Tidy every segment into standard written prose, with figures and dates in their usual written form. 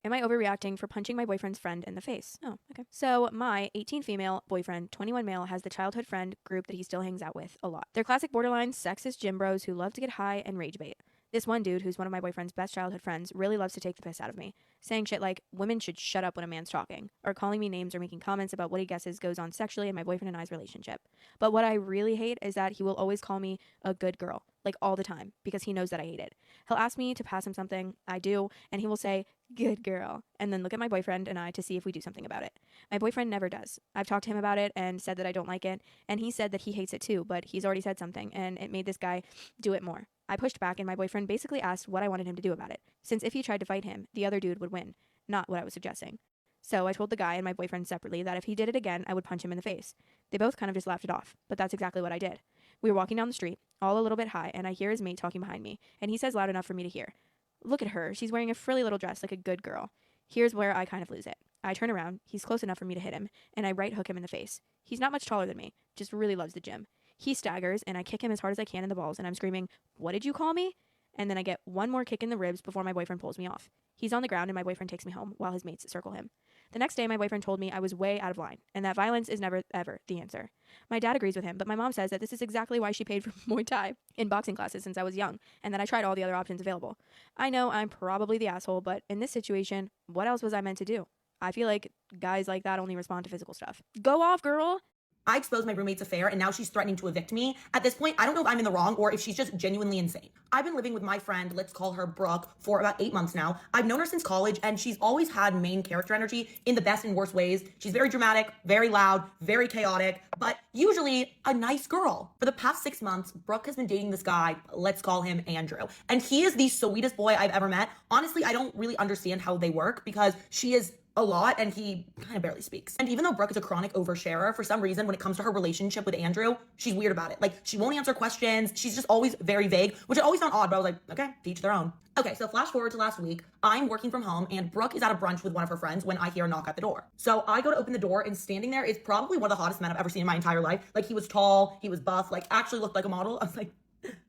Am I overreacting for punching my boyfriend's friend in the face? Oh, okay. So, my 18 female boyfriend, 21 male, has the childhood friend group that he still hangs out with a lot. They're classic borderline sexist gym bros who love to get high and rage bait. This one dude, who's one of my boyfriend's best childhood friends, really loves to take the piss out of me, saying shit like, women should shut up when a man's talking, or calling me names or making comments about what he guesses goes on sexually in my boyfriend and I's relationship. But what I really hate is that he will always call me a good girl, like all the time, because he knows that I hate it. He'll ask me to pass him something, I do, and he will say, good girl, and then look at my boyfriend and I to see if we do something about it. My boyfriend never does. I've talked to him about it and said that I don't like it, and he said that he hates it too, but he's already said something, and it made this guy do it more. I pushed back, and my boyfriend basically asked what I wanted him to do about it, since if he tried to fight him, the other dude would win, not what I was suggesting. So I told the guy and my boyfriend separately that if he did it again, I would punch him in the face. They both kind of just laughed it off, but that's exactly what I did. We were walking down the street, all a little bit high, and I hear his mate talking behind me, and he says loud enough for me to hear, look at her, she's wearing a frilly little dress like a good girl. Here's where I kind of lose it. I turn around, he's close enough for me to hit him, and I right hook him in the face. He's not much taller than me, just really loves the gym. He staggers, and I kick him as hard as I can in the balls, and I'm screaming, what did you call me? And then I get one more kick in the ribs before my boyfriend pulls me off. He's on the ground, and my boyfriend takes me home while his mates circle him. The next day, my boyfriend told me I was way out of line, and that violence is never, ever the answer. My dad agrees with him, but my mom says that this is exactly why she paid for Muay Thai in boxing classes since I was young, and that I tried all the other options available. I know I'm probably the asshole, but in this situation, what else was I meant to do? I feel like guys like that only respond to physical stuff. Go off, girl! I exposed my roommate's affair and now she's threatening to evict me. At this point, I don't know if I'm in the wrong or if she's just genuinely insane. I've been living with my friend, let's call her Brooke, for about 8 months now. I've known her since college and she's always had main character energy in the best and worst ways. She's very dramatic, very loud, very chaotic, but usually a nice girl. For the past 6 months, Brooke has been dating this guy, let's call him Andrew. And he is the sweetest boy I've ever met. Honestly, I don't really understand how they work because she is a lot and he kind of barely speaks. And even though Brooke is a chronic oversharer, for some reason when it comes to her relationship with Andrew, she's weird about it. Like, she won't answer questions. She's just always very vague, which I always found odd, but I was like, okay, to each their own. Okay, so flash forward to last week. I'm working from home and Brooke is at a brunch with one of her friends when I hear a knock at the door. So I go to open the door and standing there is probably one of the hottest men I've ever seen in my entire life. Like, he was tall, he was buff, like actually looked like a model. I was like,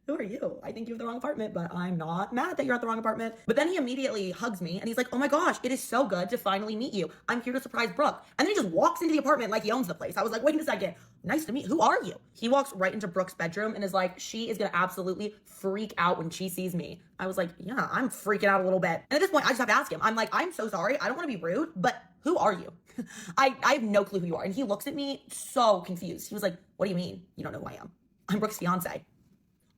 who are you? I think you have the wrong apartment, but I'm not mad that you're at the wrong apartment. But then he immediately hugs me and he's like, oh my gosh, it is so good to finally meet you. I'm here to surprise Brooke. And then he just walks into the apartment like he owns the place. I was like, wait a second. Nice to meet you. Who are you? He walks right into Brooke's bedroom and is like, she is gonna absolutely freak out when she sees me. I was like, yeah, I'm freaking out a little bit. And at this point, I just have to ask him. I'm like, I'm so sorry. I don't want to be rude, but who are you? I have no clue who you are. And he looks at me so confused. He was like, what do you mean? You don't know who I am? I'm Brooke's fiance.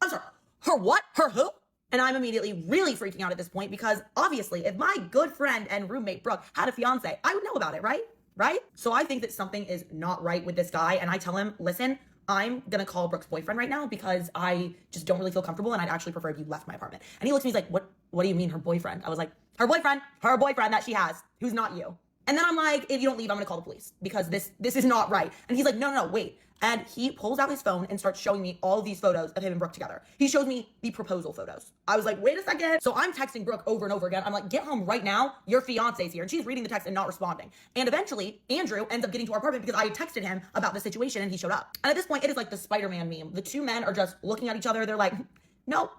I'm sorry, her what? Her who? And I'm immediately really freaking out at this point because obviously if my good friend and roommate Brooke had a fiance, I would know about it, right? Right? So I think that something is not right with this guy and I tell him, listen, I'm gonna call Brooke's boyfriend right now because I just don't really feel comfortable and I'd actually prefer if you left my apartment. And he looks at me, he's like, what do you mean her boyfriend? I was like, her boyfriend that she has, who's not you. And then I'm like, if you don't leave, I'm gonna call the police because this is not right. And he's like, no, wait. And he pulls out his phone and starts showing me all of these photos of him and Brooke together. He shows me the proposal photos. I was like, wait a second. So I'm texting Brooke over and over again. I'm like, get home right now. Your fiance's here. And she's reading the text and not responding. And eventually, Andrew ends up getting to our apartment because I had texted him about the situation and he showed up. And at this point, it is like the Spider-Man meme. The two men are just looking at each other. They're like, no,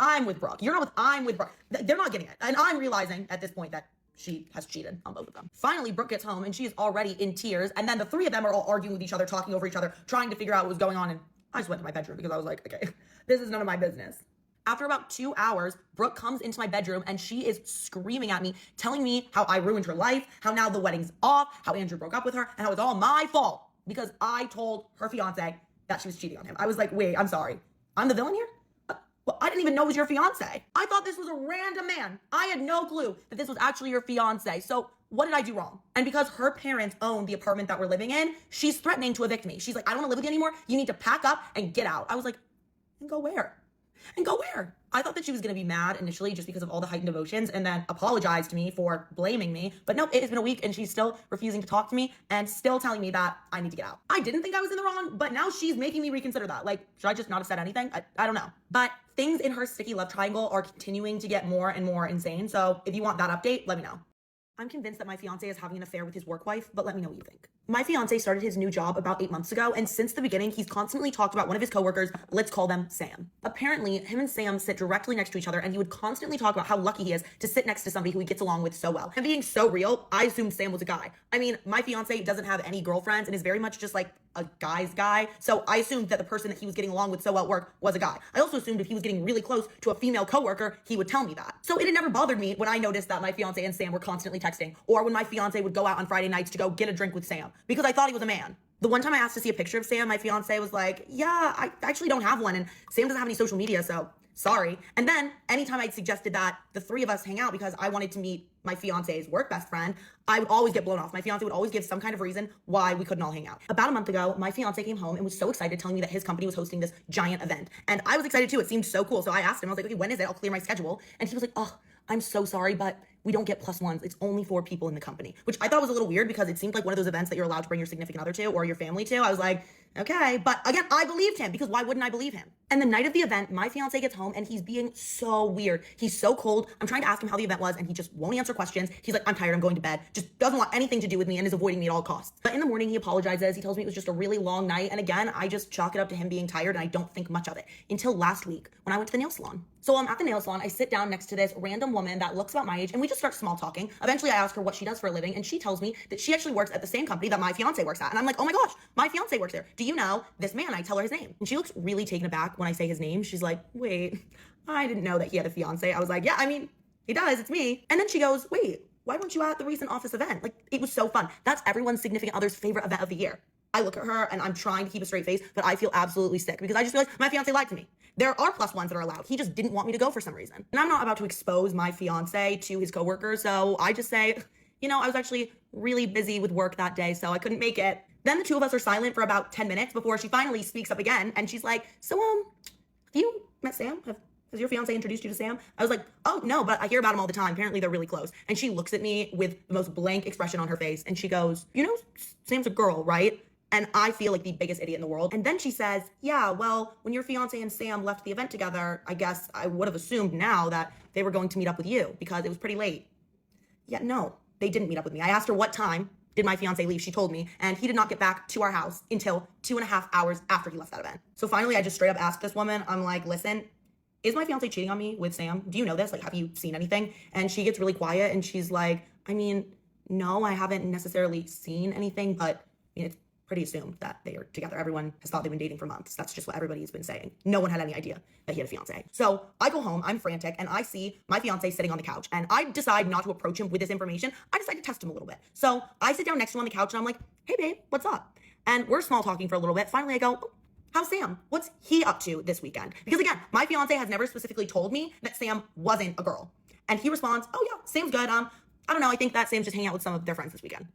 I'm with Brooke. You're not with, I'm with Brooke. They're not getting it. And I'm realizing at this point that she has cheated on both of them. Finally, Brooke gets home and she is already in tears. And then the three of them are all arguing with each other, talking over each other, trying to figure out what was going on. And I just went to my bedroom because I was like, okay, this is none of my business. After about 2 hours, Brooke comes into my bedroom and she is screaming at me, telling me how I ruined her life, how now the wedding's off, how Andrew broke up with her, and how it's all my fault because I told her fiance that she was cheating on him. I was like, wait, I'm sorry. I'm the villain here? Well, I didn't even know it was your fiance. I thought this was a random man. I had no clue that this was actually your fiance. So what did I do wrong? And because her parents own the apartment that we're living in, she's threatening to evict me. She's like, I don't want to live with you anymore. You need to pack up and get out. I was like, and go where? And go where? I thought that she was going to be mad initially just because of all the heightened emotions and then apologized to me for blaming me. But no, it has been a week and she's still refusing to talk to me and still telling me that I need to get out. I didn't think I was in the wrong, but now she's making me reconsider that. Like, should I just not have said anything? I don't know. But things in her sticky love triangle are continuing to get more and more insane. So if you want that update, let me know. I'm convinced that my fiance is having an affair with his work wife, but let me know what you think. My fiance started his new job about 8 months ago, and since the beginning, he's constantly talked about one of his coworkers. Let's call them Sam. Apparently, him and Sam sit directly next to each other, and he would constantly talk about how lucky he is to sit next to somebody who he gets along with so well. And being so real, I assumed Sam was a guy. I mean, my fiance doesn't have any girlfriends and is very much just like a guy's guy, so I assumed that the person that he was getting along with so well at work was a guy. I also assumed if he was getting really close to a female coworker, he would tell me that. So it had never bothered me when I noticed that my fiance and Sam were constantly texting, or when my fiance would go out on Friday nights to go get a drink with Sam, because I thought he was a man. The one time I asked to see a picture of Sam, my fiance was like, yeah, I actually don't have one, and Sam doesn't have any social media, so sorry. And then anytime I suggested that the three of us hang out because I wanted to meet my fiance's work best friend, I would always get blown off. My fiance would always give some kind of reason why we couldn't all hang out. About a month ago, my fiance came home and was so excited, telling me that his company was hosting this giant event. And I was excited too. It seemed so cool. So I asked him, I was like, okay, when is it? I'll clear my schedule. And he was like, oh, I'm so sorry, but we don't get +1s. It's only 4 people in the company, which I thought was a little weird because it seemed like one of those events that you're allowed to bring your significant other to or your family to. I was like, okay. But again, I believed him because why wouldn't I believe him? And the night of the event, my fiance gets home and he's being so weird. He's so cold. I'm trying to ask him how the event was and he just won't answer questions. He's like, I'm tired, I'm going to bed. Just doesn't want anything to do with me and is avoiding me at all costs. But in the morning, he apologizes. He tells me it was just a really long night. And again, I just chalk it up to him being tired and I don't think much of it until last week when I went to the nail salon. So I'm at the nail salon. I sit down next to this random woman that looks about my age and we just start small talking. Eventually, I ask her what she does for a living and she tells me that she actually works at the same company that my fiance works at. And I'm like, oh my gosh, my fiance works there. Do you know this man? I tell her his name. And she looks really taken aback when I say his name. She's like, wait, I didn't know that he had a fiance. I was like, yeah, I mean, he does. It's me. And then she goes, wait, why weren't you at the recent office event? Like, it was so fun. That's everyone's significant other's favorite event of the year. I look at her and I'm trying to keep a straight face, but I feel absolutely sick because I just realized my fiance lied to me. There are +1s that are allowed. He just didn't want me to go for some reason. And I'm not about to expose my fiance to his coworkers, so I just say, I was actually really busy with work that day, so I couldn't make it. Then the two of us are silent for about 10 minutes before she finally speaks up again, and she's like, so, have you met Sam? Has your fiance introduced you to Sam? I was like, oh, no, but I hear about him all the time. Apparently, they're really close. And she looks at me with the most blank expression on her face, and she goes, Sam's a girl, right? And I feel like the biggest idiot in the world. And then she says, yeah, well, when your fiance and Sam left the event together, I guess I would have assumed now that they were going to meet up with you because it was pretty late. Yeah, no, they didn't meet up with me. I asked her what time did my fiance leave. She told me, and he did not get back to our house until 2.5 hours after he left that event. So finally, I just straight up asked this woman, I'm like, listen, is my fiance cheating on me with Sam? Do you know this? Like, have you seen anything? And she gets really quiet and she's like, I mean, no, I haven't necessarily seen anything, but it's pretty assumed that they are together. Everyone has thought they've been dating for months. That's just what everybody's been saying. No one had any idea that he had a fiance. So I go home, I'm frantic, and I see my fiance sitting on the couch, and I decide not to approach him with this information. I decide to test him a little bit. So I sit down next to him on the couch, and I'm like, hey babe, what's up? And we're small talking for a little bit. Finally, I go, oh, how's Sam? What's he up to this weekend? Because again, my fiance has never specifically told me that Sam wasn't a girl. And he responds, oh yeah, Sam's good. I don't know, I think that Sam's just hanging out with some of their friends this weekend.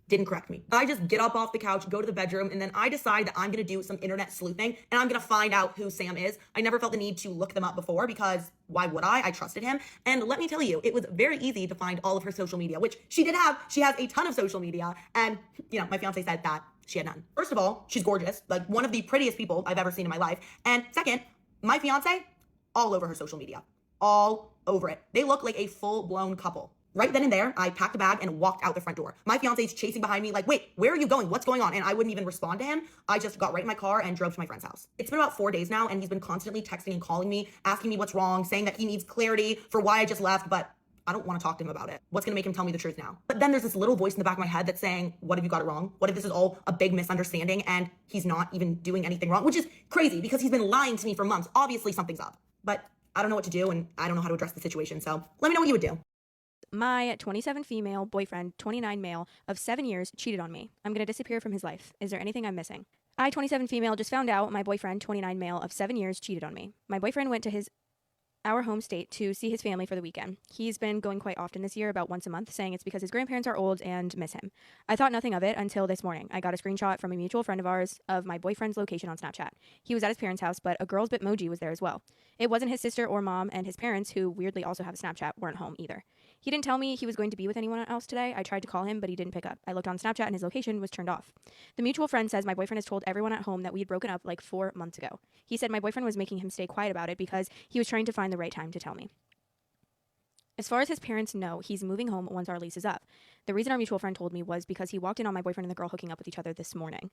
Didn't correct me. I just get up off the couch, go to the bedroom, and then I decide that I'm gonna do some internet sleuthing and I'm gonna find out who Sam is. I never felt the need to look them up before because why would I? I trusted him. And let me tell you, it was very easy to find all of her social media, which she did have. She has a ton of social media. And, my fiance said that she had none. First of all, she's gorgeous, like one of the prettiest people I've ever seen in my life. And second, my fiance, all over her social media, all over it. They look like a full-blown couple. Right then and there, I packed a bag and walked out the front door. My fiance's chasing behind me like, wait, where are you going? What's going on? And I wouldn't even respond to him. I just got right in my car and drove to my friend's house. It's been about 4 days now, and he's been constantly texting and calling me, asking me what's wrong, saying that he needs clarity for why I just left, but I don't want to talk to him about it. What's going to make him tell me the truth now? But then there's this little voice in the back of my head that's saying, what if you got it wrong? What if this is all a big misunderstanding and he's not even doing anything wrong? Which is crazy because he's been lying to me for months. Obviously something's up, but I don't know what to do and I don't know how to address the situation. So let me know what you would do. My 27 female boyfriend, 29 male, of 7 years cheated on me. I'm going to disappear from his life. Is there anything I'm missing? I, 27 female, just found out my boyfriend, 29 male, of 7 years cheated on me. My boyfriend went to our home state to see his family for the weekend. He's been going quite often this year, about once a month, saying it's because his grandparents are old and miss him. I thought nothing of it until this morning. I got a screenshot from a mutual friend of ours of my boyfriend's location on Snapchat. He was at his parents' house, but a girl's Bitmoji was there as well. It wasn't his sister or mom, and his parents, who weirdly also have a Snapchat, weren't home either. He didn't tell me he was going to be with anyone else today. I tried to call him, but he didn't pick up. I looked on Snapchat and his location was turned off. The mutual friend says my boyfriend has told everyone at home that we had broken up like 4 months ago. He said my boyfriend was making him stay quiet about it because he was trying to find the right time to tell me. As far as his parents know, he's moving home once our lease is up. The reason our mutual friend told me was because he walked in on my boyfriend and the girl hooking up with each other this morning.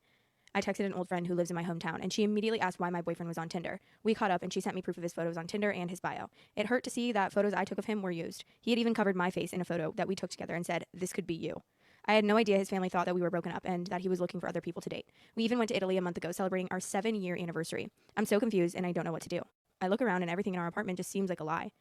I texted an old friend who lives in my hometown, and she immediately asked why my boyfriend was on Tinder. We caught up, and she sent me proof of his photos on Tinder and his bio. It hurt to see that photos I took of him were used. He had even covered my face in a photo that we took together and said, "This could be you." I had no idea his family thought that we were broken up and that he was looking for other people to date. We even went to Italy a month ago celebrating our 7-year anniversary. I'm so confused, and I don't know what to do. I look around, and everything in our apartment just seems like a lie.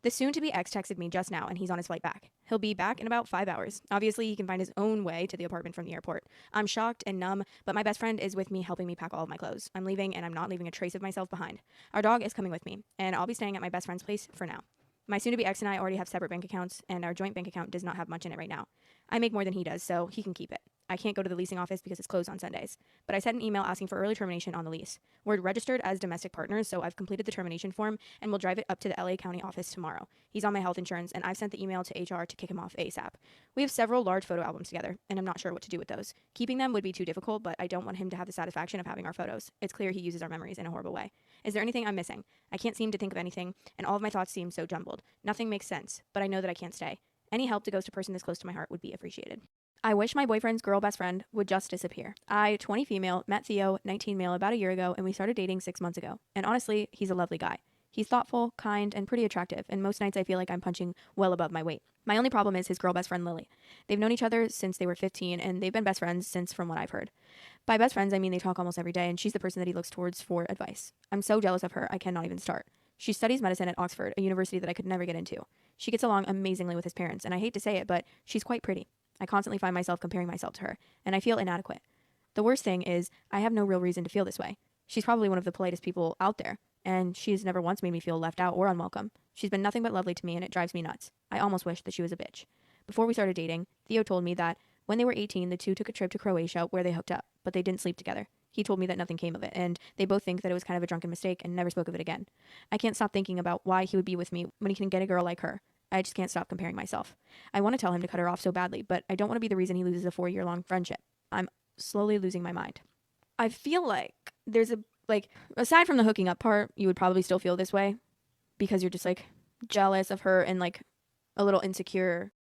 The soon to be ex texted me just now, and he's on his flight back. He'll be back in about 5 hours. Obviously, he can find his own way to the apartment from the airport. I'm shocked and numb, but my best friend is with me helping me pack all of my clothes. I'm leaving, and I'm not leaving a trace of myself behind. Our dog is coming with me, and I'll be staying at my best friend's place for now. My soon to be ex and I already have separate bank accounts, and our joint bank account does not have much in it right now. I make more than he does, so he can keep it. I can't go to the leasing office because it's closed on Sundays, but I sent an email asking for early termination on the lease. We're registered as domestic partners, so I've completed the termination form and will drive it up to the LA County office tomorrow. He's on my health insurance, and I've sent the email to HR to kick him off ASAP. We have several large photo albums together, and I'm not sure what to do with those. Keeping them would be too difficult, but I don't want him to have the satisfaction of having our photos. It's clear he uses our memories in a horrible way. Is there anything I'm missing? I can't seem to think of anything, and all of my thoughts seem so jumbled. Nothing makes sense, but I know that I can't stay. Any help to ghost a person this close to my heart would be appreciated. I wish my boyfriend's girl best friend would just disappear. I, 20 female, met Theo, 19 male, about a year ago, and we started dating 6 months ago. And honestly, he's a lovely guy. He's thoughtful, kind, and pretty attractive, and most nights I feel like I'm punching well above my weight. My only problem is his girl best friend, Lily. They've known each other since they were 15, and they've been best friends since, from what I've heard. By best friends, I mean they talk almost every day, and she's the person that he looks towards for advice. I'm so jealous of her, I cannot even start. She studies medicine at Oxford, a university that I could never get into. She gets along amazingly with his parents, and I hate to say it, but she's quite pretty. I constantly find myself comparing myself to her, and I feel inadequate. The worst thing is, I have no real reason to feel this way. She's probably one of the politest people out there, and she's never once made me feel left out or unwelcome. She's been nothing but lovely to me, and it drives me nuts. I almost wish that she was a bitch. Before we started dating, Theo told me that when they were 18, the two took a trip to Croatia where they hooked up, but they didn't sleep together. He told me that nothing came of it, and they both think that it was kind of a drunken mistake and never spoke of it again. I can't stop thinking about why he would be with me when he can get a girl like her. I just can't stop comparing myself. I want to tell him to cut her off so badly, but I don't want to be the reason he loses a 4-year-long friendship. I'm slowly losing my mind. I feel like there's aside from the hooking up part, you would probably still feel this way because you're just jealous of her and a little insecure